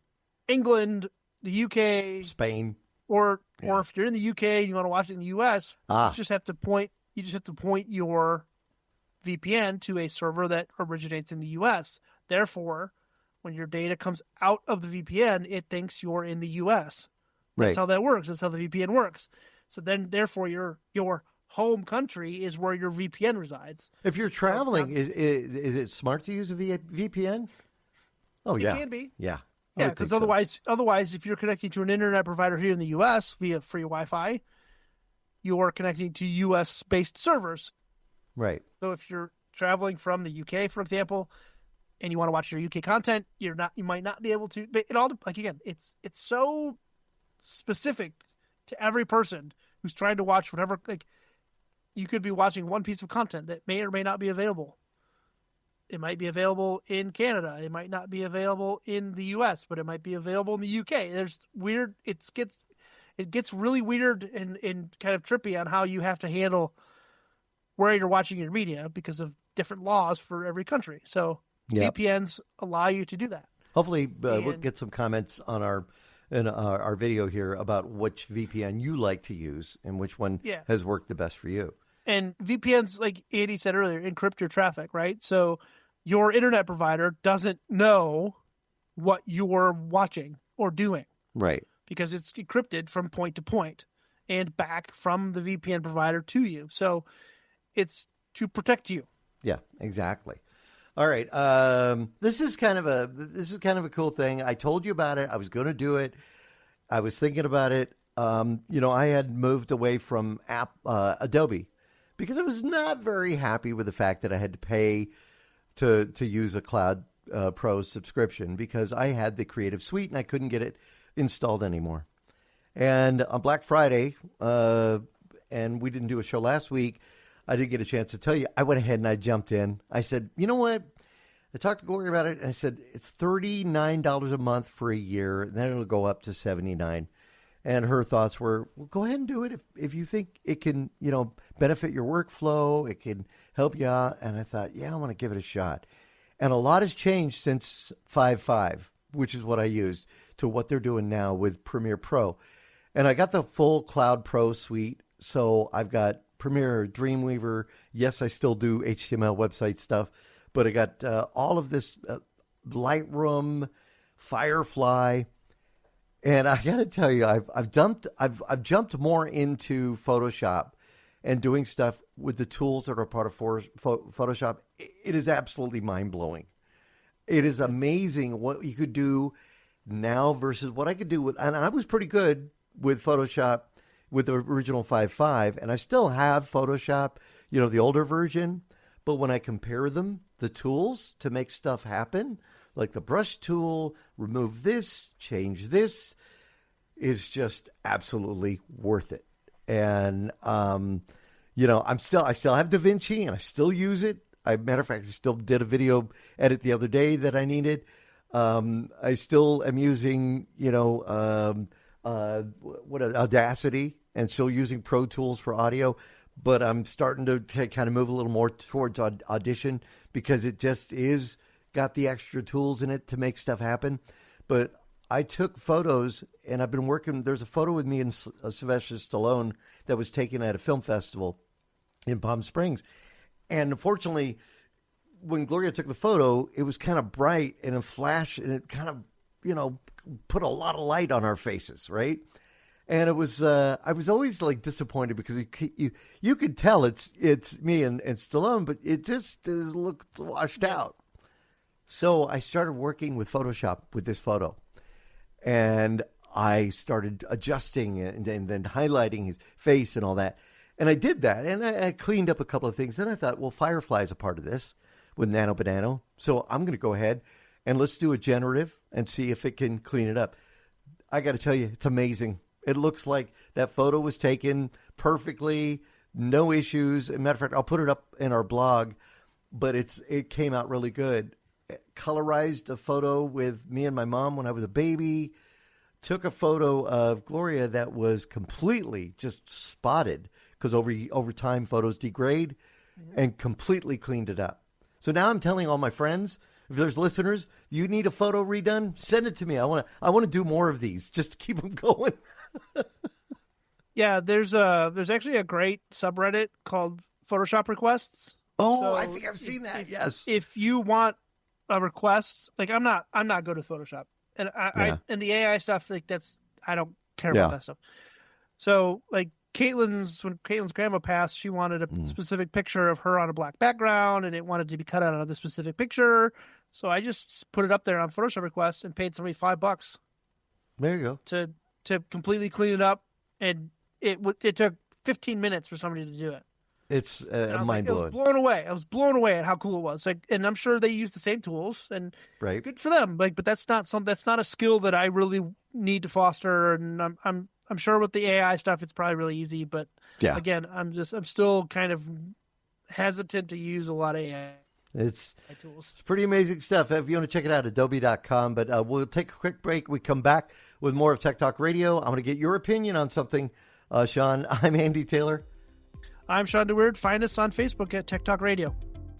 England, the UK, Spain, or if you're in the UK and you want to watch it in the US, you just have to point your VPN to a server that originates in the US. Therefore, when your data comes out of the VPN, it thinks you're in the U.S. That's right? how that works. That's how the VPN works. So then, therefore, your home country is where your VPN resides. If you're traveling, is it smart to use a VPN? Oh, It yeah. can be. Yeah. Yeah, because otherwise, if you're connecting to an internet provider here in the U.S. via free Wi-Fi, you're connecting to U.S.-based servers. Right. So if you're traveling from the UK, for example, and you want to watch your UK content, you might not be able to. But it all, like, again, it's so specific to every person who's trying to watch whatever. Like, you could be watching one piece of content that may or may not be available. It might be available in Canada. It might not be available in the US, but it might be available in the UK. There's weird. It gets really weird and kind of trippy on how you have to handle where you're watching your media because of different laws for every country. So Yep. VPNs allow you to do that. Hopefully, we'll get some comments on our video here about which VPN you like to use and which one has worked the best for you. And VPNs, like Andy said earlier, encrypt your traffic, right? So your internet provider doesn't know what you're watching or doing, Right. because it's encrypted from point to point and back from the VPN provider to you. So it's to protect you. Yeah, exactly. All right. This is kind of a cool thing. I told you about it. I was going to do it. I was thinking about it. I had moved away from Adobe because I was not very happy with the fact that I had to pay to use a Cloud Pro subscription because I had the Creative Suite and I couldn't get it installed anymore. And on Black Friday, and we didn't do a show last week, I didn't get a chance to tell you. I went ahead and I jumped in. I said, you know what? I talked to Gloria about it. And I said, it's $39 a month for a year. And then it'll go up to $79. And her thoughts were, well, go ahead and do it if you think it can, benefit your workflow. It can help you out. And I thought, yeah, I want to give it a shot. And a lot has changed since 5.5, which is what I used, to what they're doing now with Premiere Pro. And I got the full Cloud Pro suite. So I've got Premiere, Dreamweaver. Yes, I still do HTML website stuff, but I got all of this Lightroom, Firefly, and I got to tell you, I've jumped more into Photoshop and doing stuff with the tools that are part of Photoshop, it is absolutely mind-blowing. It is amazing what you could do now versus what I could do with, and I was pretty good with Photoshop with the original 5.5, and I still have Photoshop, the older version, but when I compare them, the tools to make stuff happen, like the brush tool, remove this, change this, is just absolutely worth it. And, I still have DaVinci and I still use it. Matter of fact, I still did a video edit the other day that I needed. I still am using, Audacity and still using Pro Tools for audio, but I'm starting to kind of move a little more towards Audition because it just is got the extra tools in it to make stuff happen. But I took photos, and I've been working. There's a photo with me and Sylvester Stallone that was taken at a film festival in Palm Springs. And unfortunately, when Gloria took the photo, it was kind of bright and a flash, and it kind of, put a lot of light on our faces, right? And it was, I was always like disappointed because you could tell it's me and Stallone, but it just looked washed out. So I started working with Photoshop with this photo. And I started adjusting and then highlighting his face and all that. And I did that. And I cleaned up a couple of things. Then I thought, well, Firefly is a part of this with Nano Banano. So I'm going to go ahead and let's do a generative and see if it can clean it up. I got to tell you, it's amazing. It looks like that photo was taken perfectly, no issues. As a matter of fact, I'll put it up in our blog, but it came out really good. Colorized a photo with me and my mom when I was a baby. Took a photo of Gloria that was completely just spotted because over time photos degrade, and completely cleaned it up. So now I'm telling all my friends, if there's listeners, you need a photo redone, send it to me. I want to do more of these just to keep them going. Yeah, there's actually a great subreddit called Photoshop Requests. Oh, So I think I've seen that. Yes. If you want a request, like I'm not good at Photoshop, and I and the AI stuff, like I don't care about that stuff. So like when Caitlin's grandma passed, she wanted a specific picture of her on a black background, and it wanted to be cut out of the specific picture. So I just put it up there on Photoshop Requests and paid somebody $5. There you go. To completely clean it up, and it took 15 minutes for somebody to do it. It's mind-blowing. I was blown away at how cool it was. Like, and I'm sure they use the same tools, and good for them. Like, but that's not a skill that I really need to foster. And I'm sure with the AI stuff, it's probably really easy. But again, I'm still kind of hesitant to use a lot of AI tools. It's pretty amazing stuff. If you want to check it out, adobe.com. But we'll take a quick break. We come back with more of Tech Talk Radio. I'm going to get your opinion on something, Shawn. I'm Andy Taylor. I'm Shawn DeWeerd. Find us on Facebook at Tech Talk Radio.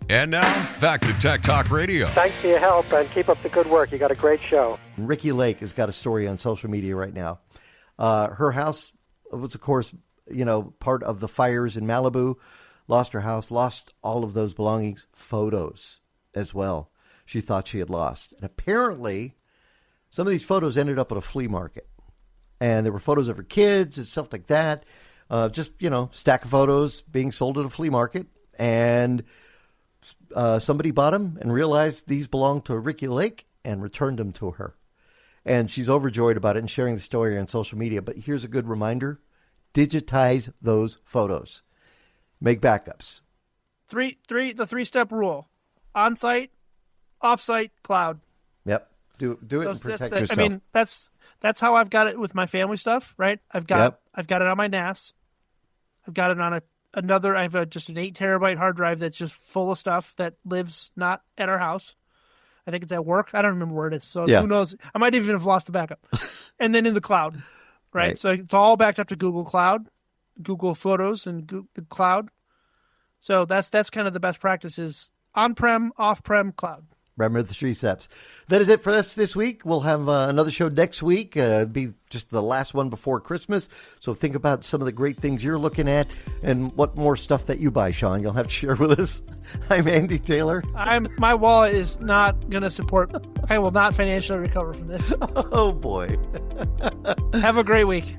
And now, back to Tech Talk Radio. Thanks for your help, and keep up the good work. You got a great show. Ricky Lake has got a story on social media right now. Her house was, of course, part of the fires in Malibu. Lost her house, lost all of those belongings, photos as well. She thought she had lost. And apparently, some of these photos ended up at a flea market. And there were photos of her kids and stuff like that. Stack of photos being sold at a flea market. And somebody bought them and realized these belonged to Ricky Lake and returned them to her. And she's overjoyed about it and sharing the story on social media. But here's a good reminder. Digitize those photos. Make backups. The 3-step rule. On-site, off-site, cloud. Yep. Do it and protect yourself. I mean, that's how I've got it with my family stuff, right? I've got it on my NAS. I've got it on another. I have just an 8 terabyte hard drive that's just full of stuff that lives not at our house. I think it's at work. I don't remember where it is. So who knows? I might even have lost the backup. And then in the cloud, right? So it's all backed up to Google Cloud, Google Photos, and the cloud. So that's kind of the best practices: on-prem, off-prem, cloud. Remember the 3 steps. That is it for us this week. We'll have another show next week. It'll be just the last one before Christmas. So think about some of the great things you're looking at and what more stuff that you buy, Shawn. You'll have to share with us. I'm Andy Taylor. My wallet is not going to support. I will not financially recover from this. Oh, boy. Have a great week.